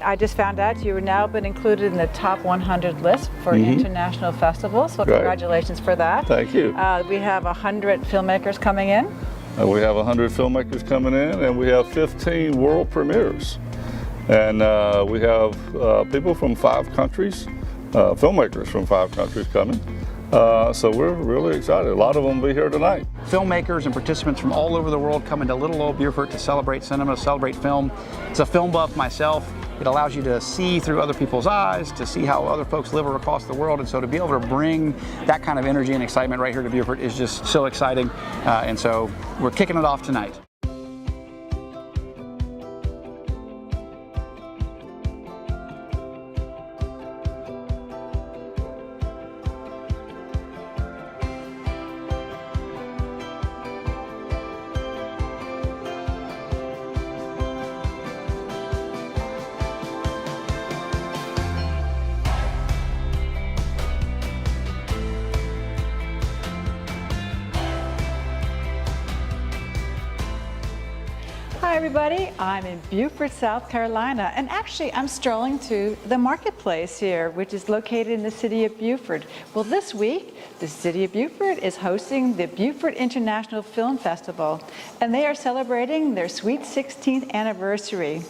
I just found out you've now been included in the top 100 list for international festivals, so congratulations for that. Thank you. We have 100 filmmakers coming in. We have 100 filmmakers coming in, and we have 15 world premieres. And we have people from 5 countries, filmmakers from 5 countries coming. So we're really excited. A lot of them will be here tonight. Filmmakers and participants from all over the world come into little old Beaufort to celebrate cinema, to celebrate film. As a film buff myself, it allows you to see through other people's eyes, to see how other folks live across the world, and so to be able to bring that kind of energy and excitement right here to Beaufort is just so exciting. And so we're kicking it off tonight. Hi everybody, I'm in Beaufort, South Carolina, and actually I'm strolling to the marketplace here, which is located in the city of Beaufort. Well, this week, the city of Beaufort is hosting the Beaufort International Film Festival, and they are celebrating their sweet 16th anniversary.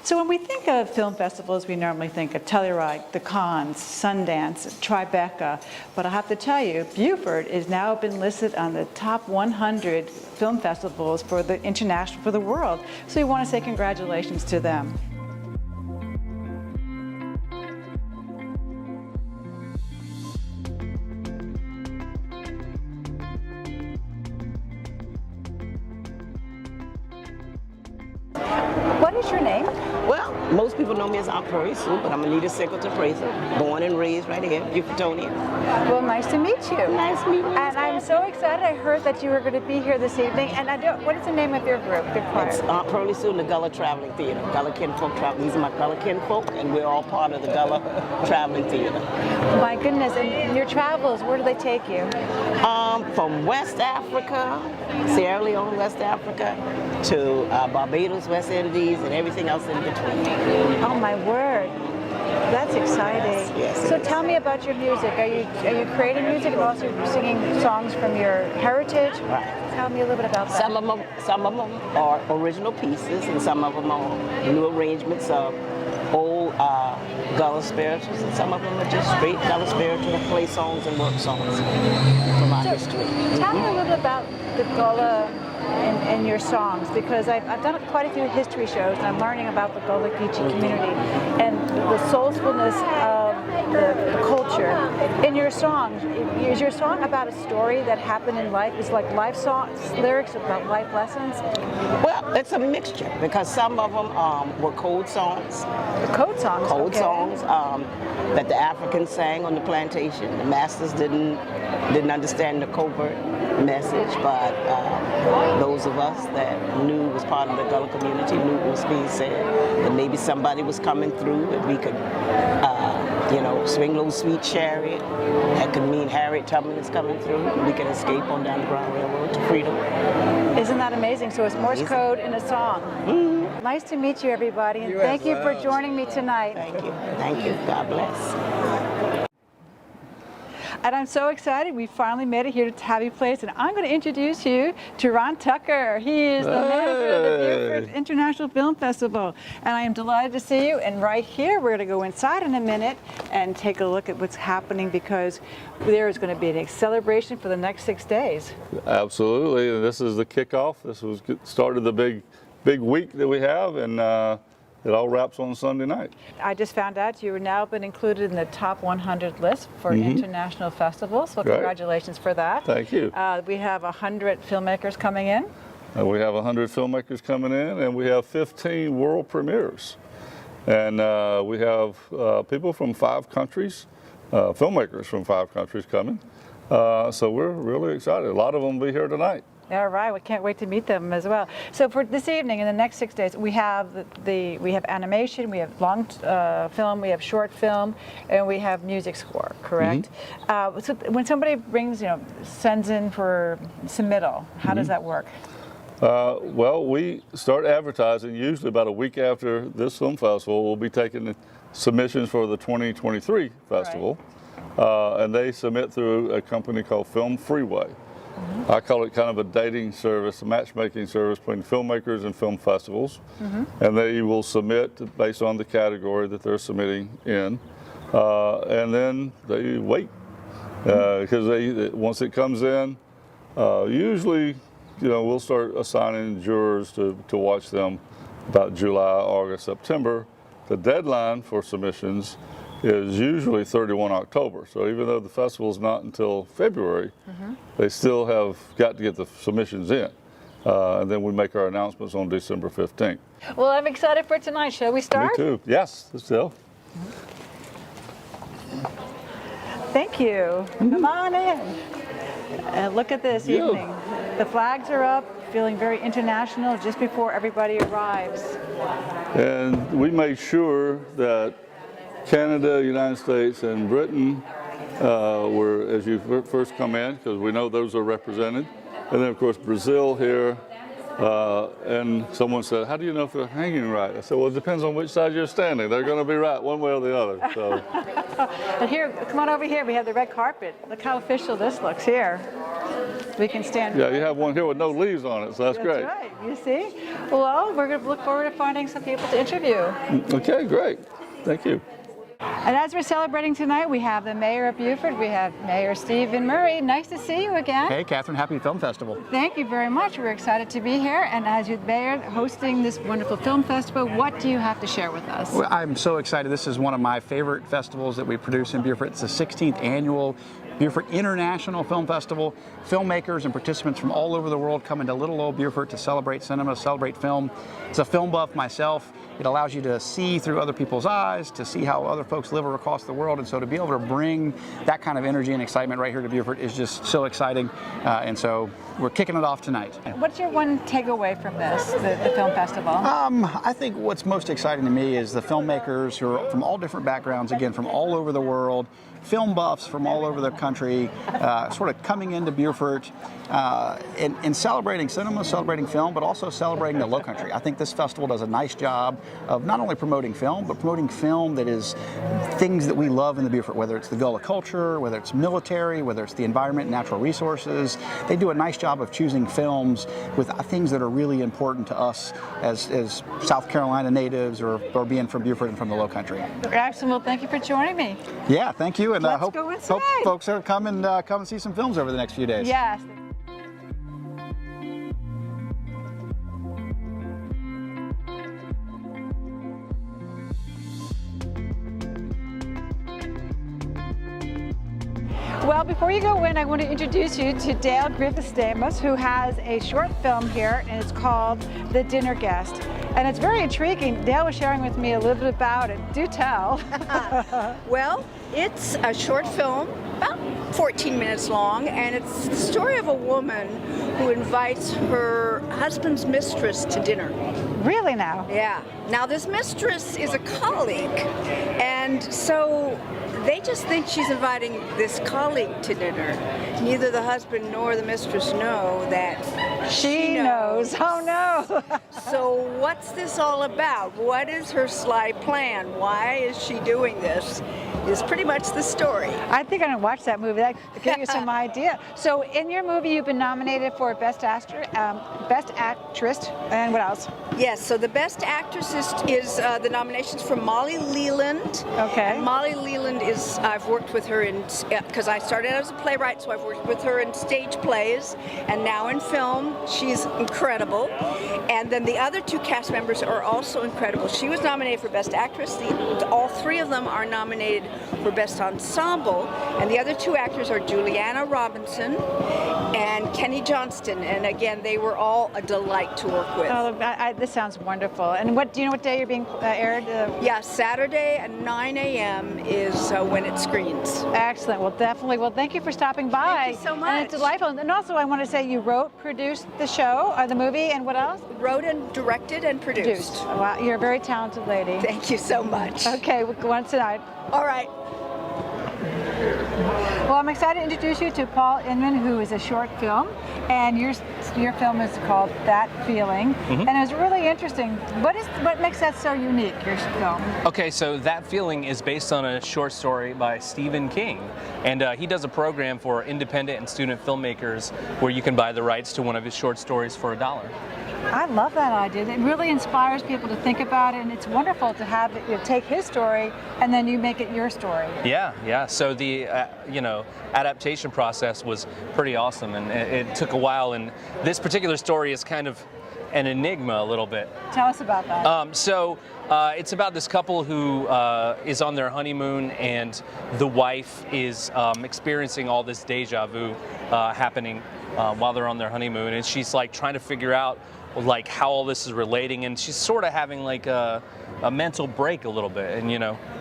So when we think of film festivals, we normally think of Telluride, the Cannes, Sundance, Tribeca, but I have to tell you, Beaufort has now been listed on the top 100 film festivals for the international, for the world. So we want to say congratulations to them. What is your name? Well, most people know me as Aunt Pearlie Sue, but I'm Anita Singleton Fraser, born and raised right here, Beaufortonian. Well, nice to meet you. Nice to meet you. And I'm so excited. I heard that you were going to be here this evening. And what is the name of your group, your choir? It's Aunt Pearlie Sue and the Gullah Traveling Theater. Gullah Kinfolk Traveling. These are my Gullah Kinfolk, and we're all part of the Gullah Traveling Theater. My goodness. And your travels, where do they take you? From West Africa, Sierra Leone, West Africa, to Barbados, West Indies, and everything else in between. Oh my word. That's exciting. Yes, so tell me about your music. Are you creating music and also singing songs from your heritage? Right. Tell me a little bit about that. Some of them are original pieces, and some of them are new arrangements of old Gullah spirituals, and some of them are just straight Gullah spiritual play songs and work songs from our history. Tell me a little bit about the Gullah in your songs, because I've done quite a few history shows, and I'm learning about the Gullah Geechee community and the soulfulness of the culture. In your song, is your song about a story that happened in life? Is like life songs, lyrics about life lessons? Well, it's a mixture, because some of them were code songs. Code songs? Code songs that the Africans sang on the plantation. The masters didn't understand the covert message, but those of us that knew was part of the Gullah community knew what was being said, that maybe somebody was coming through, and we could, swing low sweet chariot. That could mean Harriet Tubman is coming through, and we can escape on down the Ground Railroad to freedom. Isn't that amazing? So it's Morse code in a song. Mm-hmm. Nice to meet you, everybody, and thank you for joining me tonight. Thank you. Thank you. God bless. And I'm so excited. We finally made it here to Tabby Place, and I'm going to introduce you to Ron Tucker. He is the manager of the Beaufort International Film Festival, and I am delighted to see you. And right here, we're going to go inside in a minute and take a look at what's happening, because there is going to be a celebration for the next 6 days. Absolutely, and this is the kickoff. This was started the big week that we have, and it all wraps on Sunday night. I just found out you've now been included in the top 100 list for international festivals, so congratulations for that. Thank you. We have 100 filmmakers coming in. We have 100 filmmakers coming in, and we have 15 world premieres. And we have people from 5 countries, filmmakers from 5 countries coming. So we're really excited. A lot of them will be here tonight. All right, we can't wait to meet them as well. So for this evening, in the next 6 days, we have we have animation, we have long film, we have short film, and we have music score. Correct? So when somebody sends in for submittal, how does that work? Well, we start advertising usually about a week after this film festival. We'll be taking submissions for the 2023 festival, and they submit through a company called Film Freeway. I call it kind of a dating service, a matchmaking service between filmmakers and film festivals, and they will submit based on the category that they're submitting in, and then they wait because once it comes in, usually, we'll start assigning jurors to watch them about July, August, September. The deadline for submissions is usually 31 October. So even though the festival is not until February, they still have got to get the submissions in. And then we make our announcements on December 15th. Well, I'm excited for tonight. Shall we start? Me too. Yes, let's go. Thank you. Come on in. Look at this evening. The flags are up, feeling very international just before everybody arrives. And we made sure that Canada, United States, and Britain were, as you first come in, because we know those are represented. And then, of course, Brazil here. And someone said, how do you know if they're hanging right? I said, well, it depends on which side you're standing. They're going to be right one way or the other. So. And here, come on over here. We have the red carpet. Look how official this looks here. We can stand. Yeah, you have one here with no leaves on it, so that's great. That's right. You see? Well, we're going to look forward to finding some people to interview. Okay, great. Thank you. And as we're celebrating tonight, we have the Mayor of Beaufort. We have Mayor Stephen Murray. Nice to see you again. Hey, Kathryn, happy Film Festival. Thank you very much. We're excited to be here. And as your mayor hosting this wonderful film festival, what do you have to share with us? Well, I'm so excited. This is one of my favorite festivals that we produce in Beaufort. It's the 16th annual Beaufort International Film Festival. Filmmakers and participants from all over the world come into little old Beaufort to celebrate cinema, celebrate film. As a film buff myself, it allows you to see through other people's eyes, to see how other folks live across the world, and so to be able to bring that kind of energy and excitement right here to Beaufort is just so exciting, and so we're kicking it off tonight. What's your one takeaway from this, the film festival? I think what's most exciting to me is the filmmakers who are from all different backgrounds, again, from all over the world, film buffs from all over the country, sort of coming into Beaufort and celebrating cinema, celebrating film, but also celebrating the Lowcountry. I think this festival does a nice job of not only promoting film, but promoting film that is things that we love in the Beaufort, whether it's the Gullah culture, whether it's military, whether it's the environment, natural resources. They do a nice job of choosing films with things that are really important to us as South Carolina natives or being from Beaufort and from the Lowcountry. Absolutely. Well, thank you for joining me. Yeah, thank you, and Let's hope go inside. folks are come and see some films over the next few days. Yes. Well, before you go in, I want to introduce you to Dale Griffiths-Stamos, who has a short film here, and it's called The Dinner Guest. And it's very intriguing. Dale was sharing with me a little bit about it. Do tell. Well, it's a short film, about 14 minutes long, and it's the story of a woman who invites her husband's mistress to dinner. Really now? Yeah. Now, this mistress is a colleague, and so they just think she's inviting this colleague to dinner. Neither the husband nor the mistress know that She knows. Oh, no. So what's this all about? What is her sly plan? Why is she doing this? Is pretty much the story. I think I'm going to watch that movie. That could give you some idea. So in your movie, you've been nominated for Best Actress, and what else? Yes, so the Best Actress is the nominations for Molly Leland. Okay. And Molly Leland is, I've worked with her in, because I started out as a playwright, so I've worked with her in stage plays, and now in film. She's incredible. And then the other two cast members are also incredible. She was nominated for Best Actress. All three of them are nominated for Best Ensemble, and the other two actors are Juliana Robinson and Kenny Johnston, and again, they were all a delight to work with. Oh, this sounds wonderful. And what do you know what day you're being aired? Yeah, Saturday at 9 a.m. is when it screens. Excellent. Well, definitely. Well, thank you for stopping by. Thank you so much. And it's delightful. And also, I want to say you wrote, produced the show, or the movie, and what else? Wrote and directed and produced. Wow, you're a very talented lady. Thank you so much. Okay, we'll go on tonight. All right. Well, I'm excited to introduce you to Paul Inman, who is a short film, and your film is called That Feeling, and it was really interesting. What makes that so unique, your film? Okay, so That Feeling is based on a short story by Stephen King, and he does a program for independent and student filmmakers where you can buy the rights to one of his short stories for $1. I love that idea. It really inspires people to think about it, and it's wonderful to have it, you take his story and then you make it your story. Yeah. So the adaptation process was pretty awesome, and it took a while. And this particular story is kind of an enigma a little bit. Tell us about that. It's about this couple who is on their honeymoon, and the wife is experiencing all this deja vu happening while they're on their honeymoon, and she's like trying to figure out like how all this is relating, and she's sort of having like a mental break a little bit, and you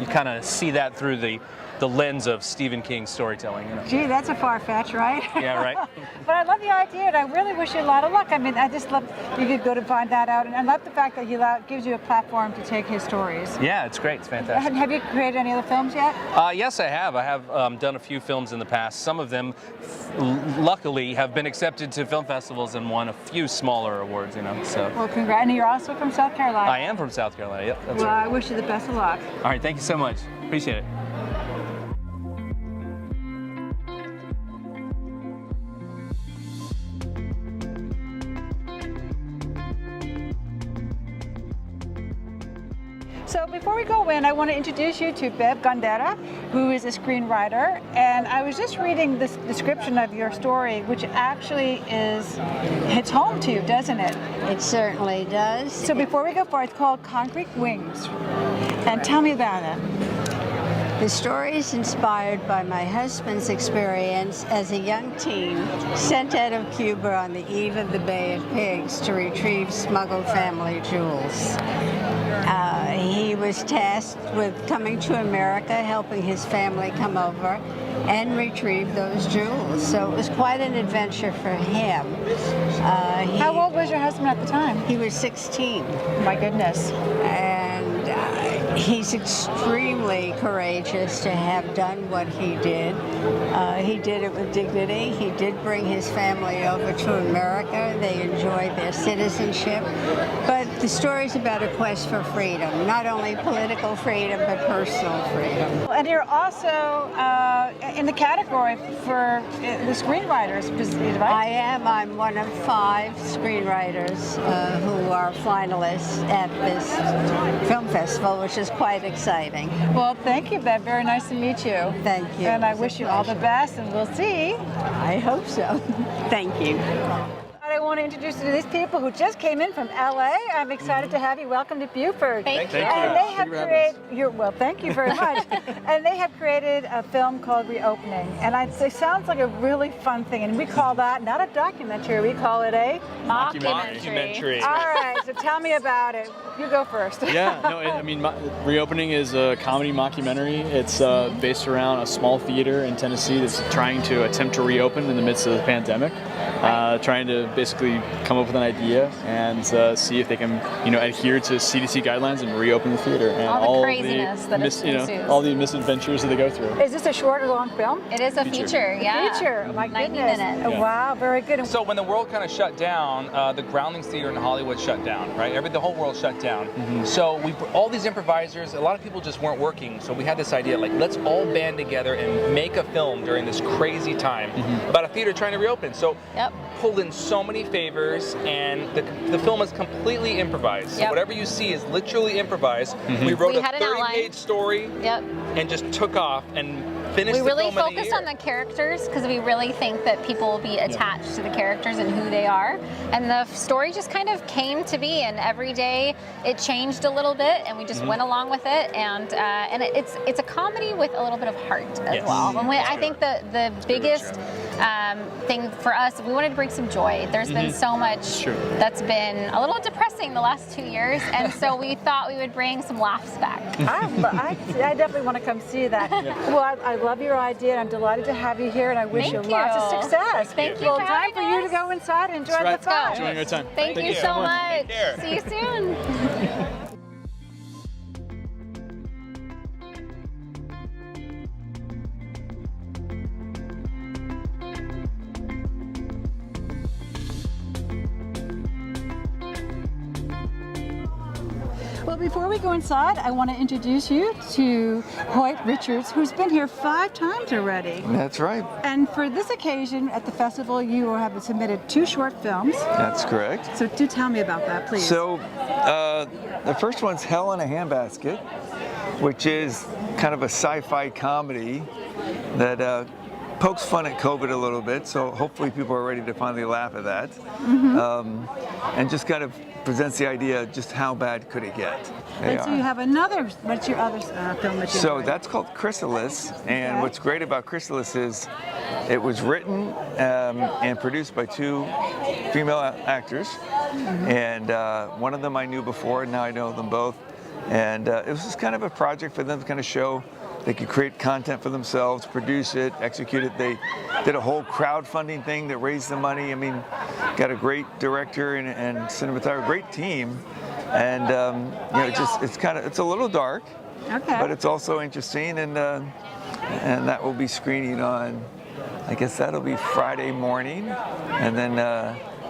kind of see that through the lens of Stephen King's storytelling. Gee, that's a far-fetched, right? Yeah, right. But I love the idea, and I really wish you a lot of luck. I mean, I just love you could go to find that out, and I love the fact that gives you a platform to take his stories. Yeah, it's great. It's fantastic. Have you created any other films yet? Yes, I have. I have done a few films in the past. Some of them, luckily, have been accepted to film festivals and won a few smaller awards. So. Well, congrats. And you're also from South Carolina. I am from South Carolina. Yep, that's well, right. I wish you the best of luck. All right, thank you so much. Appreciate it. So before we go in, I want to introduce you to Bev Gondera, who is a screenwriter. And I was just reading this description of your story, which actually hits home to you, doesn't it? It certainly does. So before we go far, it's called Concrete Wings. And tell me about it. The story is inspired by my husband's experience as a young teen sent out of Cuba on the eve of the Bay of Pigs to retrieve smuggled family jewels. He was tasked with coming to America, helping his family come over and retrieve those jewels. So it was quite an adventure for him. How old was your husband at the time? He was 16. My goodness. And he's extremely courageous to have done what he did. He did it with dignity. He did bring his family over to America. They enjoyed their citizenship. But the story's about a quest for freedom, not only political freedom, but personal freedom. And you're also in the category for the screenwriters, right? I am. I'm one of 5 screenwriters who are finalists at this film festival, which is quite exciting. Well, thank you, Bev. Very nice to meet you. Thank you. And I wish you all the best, and we'll see. I hope so. Thank you. I want to introduce you to these people who just came in from LA. I'm excited to have you. Welcome to Beaufort. Thank you. And they have created, well, thank you very much. And they have created a film called Reopening. And it sounds like a really fun thing. And we call that not a documentary, we call it a Mockumentary. All right, so tell me about it. You go first. Yeah, no, I mean, Reopening is a comedy mockumentary. It's based around a small theater in Tennessee that's trying to attempt to reopen in the midst of the pandemic. Trying to basically come up with an idea and see if they can, adhere to CDC guidelines and reopen the theater. And all the craziness that ensues. all the misadventures that they go through. Is this a short or long film? It is a feature, yeah. Feature, oh my 90 goodness. minutes. Oh, wow, very good. So when the world kind of shut down, the Groundlings Theater in Hollywood shut down, right? The whole world shut down. Mm-hmm. So all these improvisers, a lot of people just weren't working. So we had this idea, like, let's all band together and make a film during this crazy time about a theater trying to reopen. So pulled in so many favors, and the film is completely improvised. So whatever you see is literally improvised. We wrote a 30-page story and just took off and finished the film in a year. We really focused on the characters because we really think that people will be attached to the characters and who they are. And the story just kind of came to be, and every day it changed a little bit, and we just went along with it. And it's a comedy with a little bit of heart as well. And I think the biggest thing for us, we wanted to bring some joy. There's been so much that's been a little depressing the last 2 years, and so we thought we would bring some laughs back. I definitely want to come see that. Well, I love your idea, and I'm delighted to have you here, and I wish you lots of success. Thank you. Well, time for you to go inside and enjoy the fun. Enjoying our time. Thank you so much. See you soon. But before we go inside, I want to introduce you to Hoyt Richards, who's been here 5 times already. That's right. And for this occasion at the festival, you have submitted 2 short films. That's correct. So do tell me about that, please. So the first one's Hell in a Handbasket, which is kind of a sci-fi comedy that pokes fun at COVID a little bit, so hopefully people are ready to finally laugh at that. And just kind of presents the idea just how bad could it get. And so you have another, what's your other film that you So enjoyed? that's called Chrysalis, and what's great about Chrysalis is it was written and produced by 2 female actors, and one of them I knew before, and now I know them both. And it was just kind of a project for them to kind of show they could create content for themselves, produce it, execute it. They did a whole crowdfunding thing that raised the money. I mean, got a great director and cinematographer, great team, and you know, it's a little dark, but it's also interesting, and that will be screening on, I guess that'll be Friday morning, and then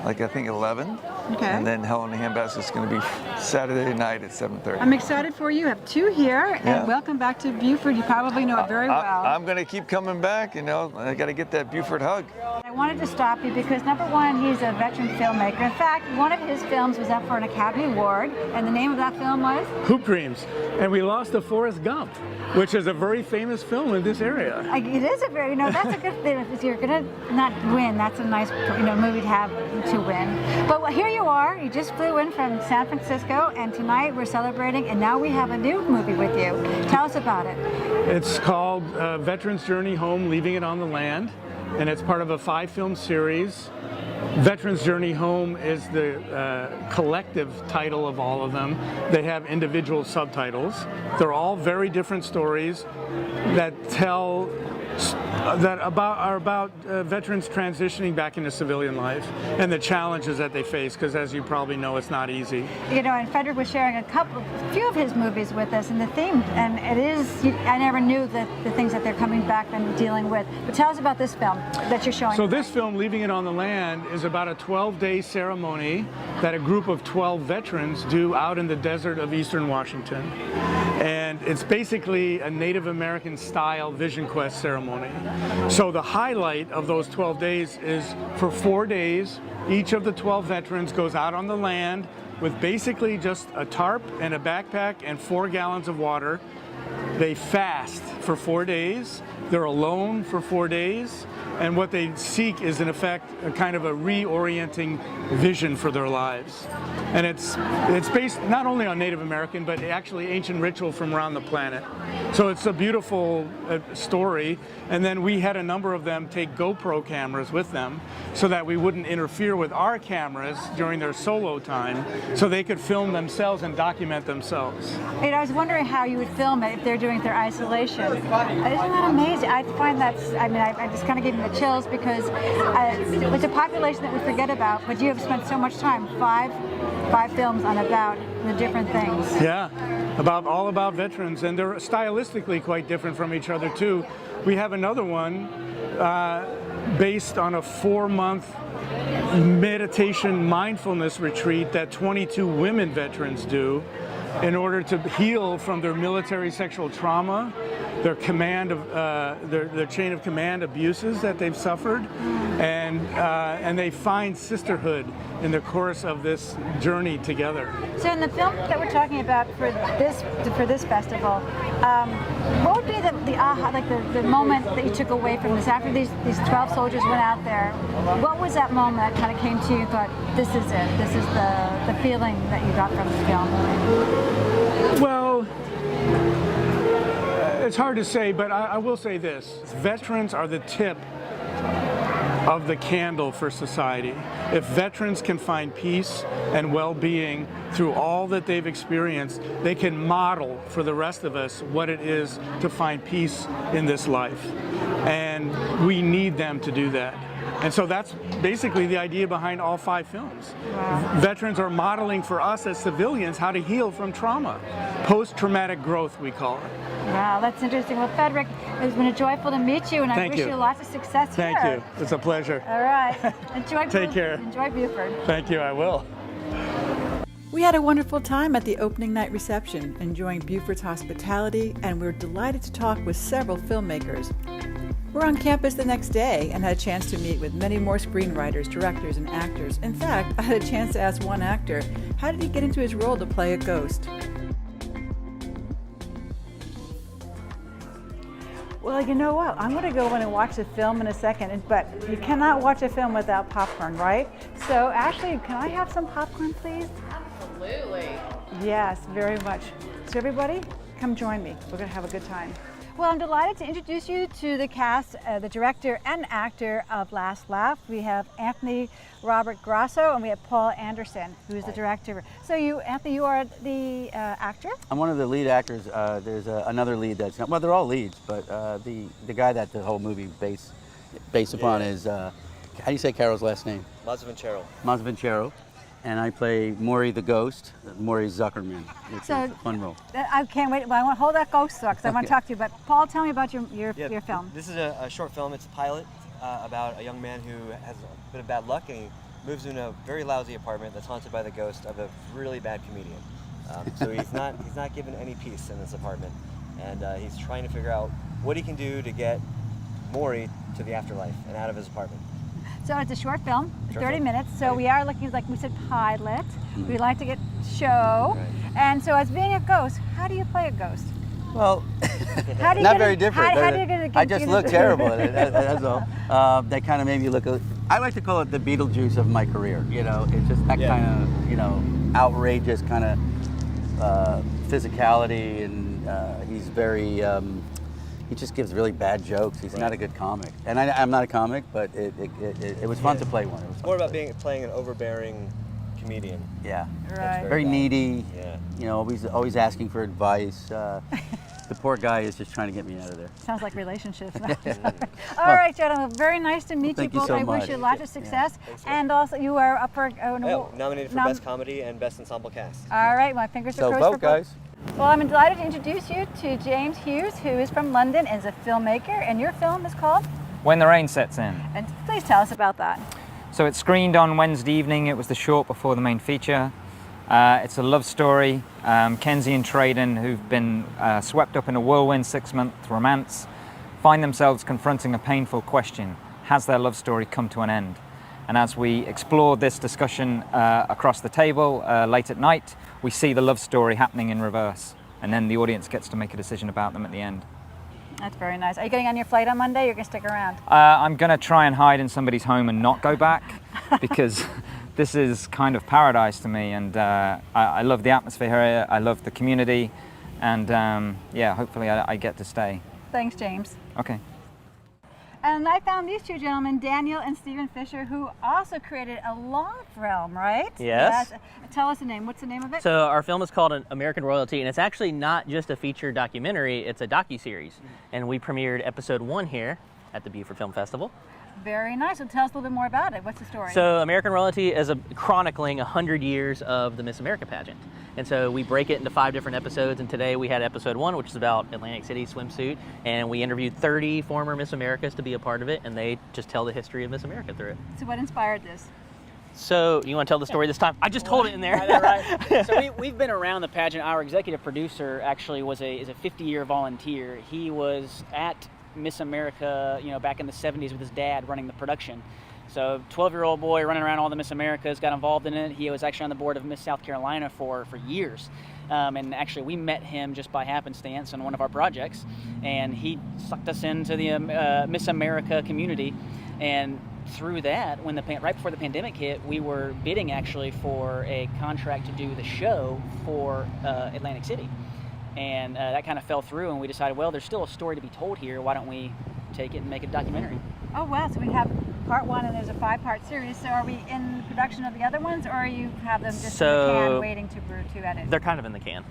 like I think 11. And then Hell in a Handbasket is going to be Saturday night at 7:30. I'm excited for you. You have 2 here, and welcome back to Beaufort. You probably know it very well. I'm going to keep coming back, you know. I got to get that Beaufort hug. I wanted to stop you because, number one, he's a veteran filmmaker. In fact, one of his films was up for an Academy Award, and the name of that film was? Hoop Dreams. And we lost to Forrest Gump, which is a very famous film in this area. It is a very, that's a good thing. If you're going to not win, that's a nice movie to have to win. But here you are. You just flew in from San Francisco, and tonight we're celebrating, and now we have a new movie with you. Tell us about it. It's called Veterans Journey Home, Leaving It on the Land, and it's part of a 5-film series. Veterans Journey Home is the collective title of all of them. They have individual subtitles. They're all very different stories that tell are about veterans transitioning back into civilian life and the challenges that they face, because as you probably know, it's not easy. You know, and Frederick was sharing a few of his movies with us, and the theme, and it is, I never knew the things that they're coming back and dealing with. But tell us about this film that you're showing. So this film, Leaving It on the Land, is about a 12-day ceremony that a group of 12 veterans do out in the desert of eastern Washington. And it's basically a Native American style vision quest ceremony. So the highlight of those 12 days is for 4 days, each of the 12 veterans goes out on the land with basically just a tarp and a backpack and 4 gallons of water. They fast for 4 days. They're alone for 4 days. And what they seek is, in effect, a kind of a reorienting vision for their lives. And it's based not only on Native American, but actually ancient ritual from around the planet. So it's a beautiful story. And then we had a number of them take GoPro cameras with them so that we wouldn't interfere with our cameras during their solo time, so they could film themselves and document themselves. And I was wondering how you would film it if they're doing their isolation. Isn't that amazing? I find that's, I mean, I just kind of gave me the chills, because it's a population that we forget about, but you have spent so much time, five films on about the different things. Yeah, all about veterans, and they're stylistically quite different from each other too. We have another one based on a 4-month meditation mindfulness retreat that 22 women veterans do in order to heal from their military sexual trauma, their command of their chain of command abuses that they've suffered, and they find sisterhood in the course of this journey together. So in the film that we're talking about for this festival, what would be the aha, like the moment that you took away from this after these 12 soldiers went out there? What was that moment that kind of came to you and thought, this is it, this is the feeling that you got from the film? Well, it's hard to say, but I will say this. Veterans are the tip of the candle for society. If veterans can find peace and well-being through all that they've experienced, they can model for the rest of us what it is to find peace in this life. And we need them to do that. And so that's basically the idea behind all 5 films. Wow. Veterans are modeling for us as civilians how to heal from trauma. Post-traumatic growth, we call it. Wow, that's interesting. Well, Frederick, it's been joyful to meet you, and I wish you lots of success here. Thank you. It's a pleasure. All right. Enjoy. Take care. Enjoy Beaufort. Thank you. I will. We had a wonderful time at the opening night reception, enjoying Beaufort's hospitality, and we were delighted to talk with several filmmakers. We're on campus the next day and had a chance to meet with many more screenwriters, directors, and actors. In fact, I had a chance to ask one actor, how did he get into his role to play a ghost? Well, you know what? I'm going to go in and watch the film in a second, but you cannot watch a film without popcorn, right? So, Ashley, can I have some popcorn, please? Absolutely. Yes, very much. So everybody, come join me. We're going to have a good time. Well, I'm delighted to introduce you to the cast, the director and actor of Last Laugh. We have Anthony Robert Grasso and we have Paul Anderson, who is the director. So you, Anthony, you are the actor? I'm one of the lead actors. There's another lead that's, well, they're all leads, but the guy that the whole movie based upon is, how do you say Carol's last name? Mademann. Mademann. And I play Maury the Ghost, Maury Zuckerman, which is a fun role. I can't wait. I want to hold that ghost because I want to talk to you. But Paul, tell me about your film. This is a short film. It's a pilot about a young man who has a bit of bad luck and he moves into a very lousy apartment that's haunted by the ghost of a really bad comedian. So he's not given any peace in this apartment, and he's trying to figure out what he can do to get Maury to the afterlife and out of his apartment. So it's a short film, 30 minutes. So we are looking, like we said, pilot. We like to get show. Right. And so as being a ghost, how do you play a ghost? Well, not very different. I just look terrible at it, that's all. They kind of made me look, I like to call it the Beetlejuice of my career. You know, it's just that kind of, you know, outrageous kind of physicality, and he's very, he just gives really bad jokes. He's not a good comic. And I'm not a comic, but it was fun to play one. It was more about playing an overbearing comedian. Yeah. Right. Very needy. Yeah. You know, always asking for advice. The poor guy is just trying to get me out of there. Sounds like relationships. All right, gentlemen. Very nice to meet you both. So I wish you lots of success. Yeah. And also, you are up for nominated for Best Comedy and Best Ensemble Cast. All right, my fingers are crossed. So vote, guys. Well, I'm delighted to introduce you to James Hughes, who is from London and is a filmmaker, and your film is called? When the Rain Sets In. And please tell us about that. So it screened on Wednesday evening. It was the short before the main feature. It's a love story. Kenzie and Traden, who've been swept up in a whirlwind 6-month romance, find themselves confronting a painful question. Has their love story come to an end? And as we explore this discussion across the table late at night, we see the love story happening in reverse. And then the audience gets to make a decision about them at the end. That's very nice. Are you getting on your flight on Monday, or you're going to stick around? I'm going to try and hide in somebody's home and not go back because this is kind of paradise to me. And I love the atmosphere here. I love the community. And yeah, hopefully I get to stay. Thanks, James. Okay. And I found these two gentlemen, Daniel and Stephen Fisher, who also created a long film, right? Yes. Tell us the name. What's the name of it? So our film is called American Royalty, and it's actually not just a feature documentary, it's a docuseries. And we premiered episode 1 here at the Beaufort Film Festival. Very nice. So tell us a little bit more about it. What's the story? So American Royalty is chronicling 100 years of the Miss America pageant. And so we break it into 5 different episodes, and today we had episode 1, which is about Atlantic City swimsuit, and we interviewed 30 former Miss Americas to be a part of it, and they just tell the history of Miss America through it. So what inspired this? So you want to tell the story this time? I just told it in there. Right. So we've been around the pageant. Our executive producer actually is a 50-year volunteer. He was at Miss America, you know, back in the 70s with his dad running the production. So 12-year-old boy running around all the Miss Americas, got involved in it. He was actually on the board of Miss South Carolina for years. And actually we met him just by happenstance on one of our projects. And he sucked us into the Miss America community. And through that, right before the pandemic hit, we were bidding actually for a contract to do the show for Atlantic City. And that kind of fell through, and we decided, well, there's still a story to be told here. Why don't we take it and make a documentary? Oh, wow. So we have part 1, and there's a 5-part series. So are we in production of the other ones, or you have them just in the can waiting to edit? They're kind of in the can.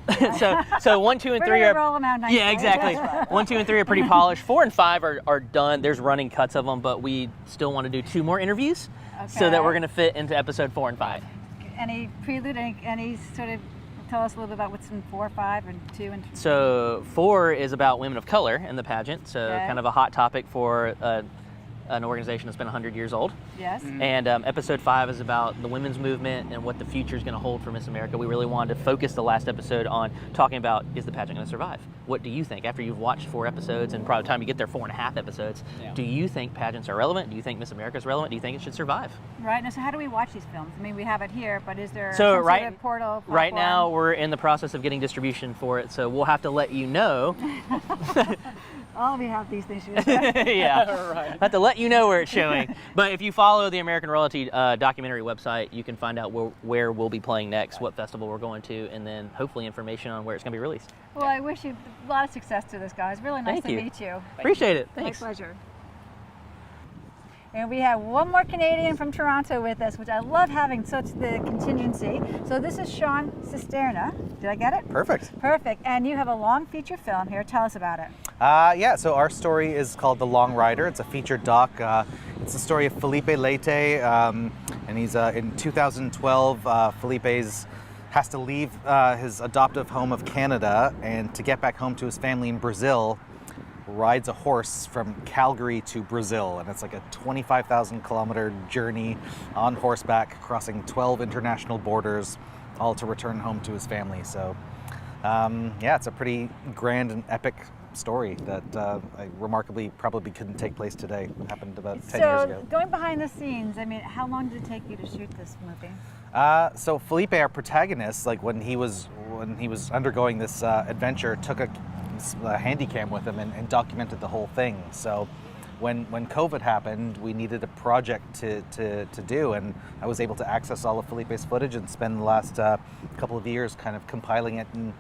so 1, 2, and 3 are roll them out nicely. Yeah, exactly. 1, 2, and 3 are pretty polished. 4 and 5 are done. There's running cuts of them, but we still want to do 2 more interviews, so that we're going to fit into episode 4 and 5. Any prelude? Any sort of tell us a little bit about what's in 4, 5, and 2 and 3? So 4 is about women of color in the pageant. So kind of a hot topic for an organization that's been 100 years old. Yes. And episode 5 is about the women's movement and what the future is going to hold for Miss America. We really wanted to focus the last episode on talking about, is the pageant going to survive? What do you think? After you've watched 4 episodes, and probably by the time you get there 4.5 episodes, do you think pageants are relevant? Do you think Miss America is relevant? Do you think it should survive? Right. Now, so how do we watch these films? I mean, we have it here, but is there So some sort of portal platform? Right now, we're in the process of getting distribution for it, so we'll have to let you know. Oh, we have these things. Yeah, Right. I have to let you know where it's showing. But if you follow the American Royalty documentary website, you can find out where we'll be playing next, what festival we're going to, and then hopefully information on where it's going to be released. Well, I wish you a lot of success to this, guys. Really nice Thank to you. meet you. Appreciate it. Thanks. My pleasure. And we have one more Canadian from Toronto with us, which I love having such the contingency. So this is Sean Sistern. Did I get it? Perfect. Perfect. And you have a long feature film here. Tell us about it. Yeah, so our story is called The Long Rider. It's a feature doc. It's the story of Felipe Leite, and he's in 2012. Felipe's has to leave his adoptive home of Canada, and to get back home to his family in Brazil, rides a horse from Calgary to Brazil, and it's like a 25,000 kilometer journey on horseback, crossing 12 international borders, all to return home to his family. So yeah, it's a pretty grand and epic story that remarkably probably couldn't take place today. It happened about 10 years ago. So going behind the scenes, I mean, how long did it take you to shoot this movie? So Felipe, our protagonist, like when he was undergoing this adventure, took a handycam with him and documented the whole thing. So when COVID happened, we needed a project to do, and I was able to access all of Felipe's footage and spend the last couple of years kind of compiling it and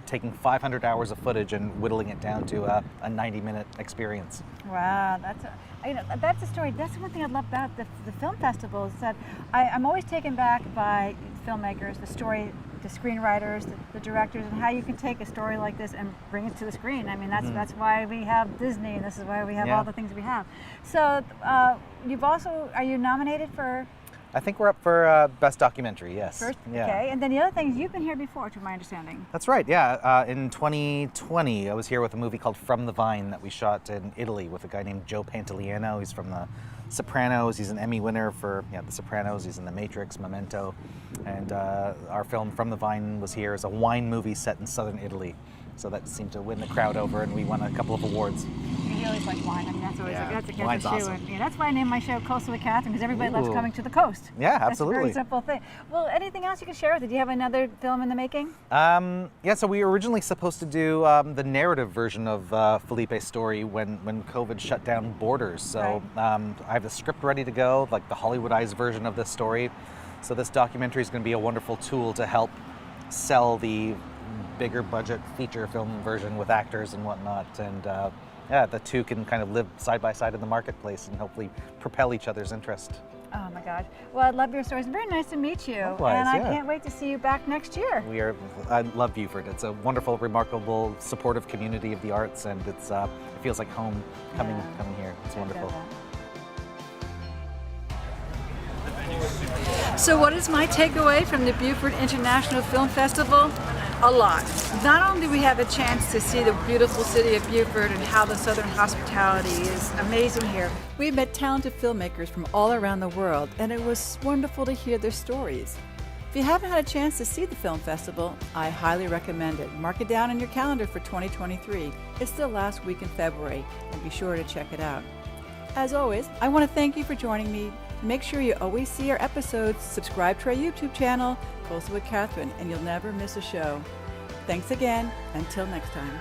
taking 500 hours of footage and whittling it down to a 90-minute experience. Wow, that's a story. That's one thing I love about the film festival is that I'm always taken back by filmmakers, the story, the screenwriters, the directors, and how you can take a story like this and bring it to the screen. I mean, that's why we have Disney, and this is why we have all the things we have. So are you nominated for? I think we're up for Best Documentary, yes. First, yeah. Okay, and then the other thing is you've been here before, to my understanding. That's right, yeah. In 2020, I was here with a movie called From the Vine that we shot in Italy with a guy named Joe Pantoliano. He's from The Sopranos. He's an Emmy winner for The Sopranos. He's in The Matrix, Memento. And our film From the Vine was here as a wine movie set in southern Italy. So that seemed to win the crowd over, and we won a couple of awards. You always like wine. I mean, that's always that's a wine's shoe. awesome. And, that's why I named my show Coastal with Kathryn, because everybody loves coming to the coast. Yeah, absolutely. That's a very simple thing. Well, anything else you can share with it? Do you have another film in the making? Yeah, so we were originally supposed to do the narrative version of Felipe's story when COVID shut down borders. So I have the script ready to go, like the Hollywoodized version of this story. So this documentary is going to be a wonderful tool to help sell the bigger budget feature film version with actors and whatnot, and yeah, the two can kind of live side by side in the marketplace and hopefully propel each other's interest. Oh my gosh. Well, I love your stories. Very nice to meet you. Likewise, and I yeah. can't wait to see you back next year. I love Beaufort. It's a wonderful, remarkable, supportive community of the arts, and it feels like home coming here. It's wonderful. So what is my takeaway from the Beaufort International Film Festival? A lot. Not only do we have a chance to see the beautiful city of Beaufort and how the Southern hospitality is amazing here, we met talented filmmakers from all around the world, and it was wonderful to hear their stories. If you haven't had a chance to see the film festival, I highly recommend it. Mark it down on your calendar for 2023. It's the last week in February, and be sure to check it out. As always, I want to thank you for joining me. Make sure you always see our episodes, subscribe to our YouTube channel, Coastal with Kathryn, and you'll never miss a show. Thanks again. Until next time.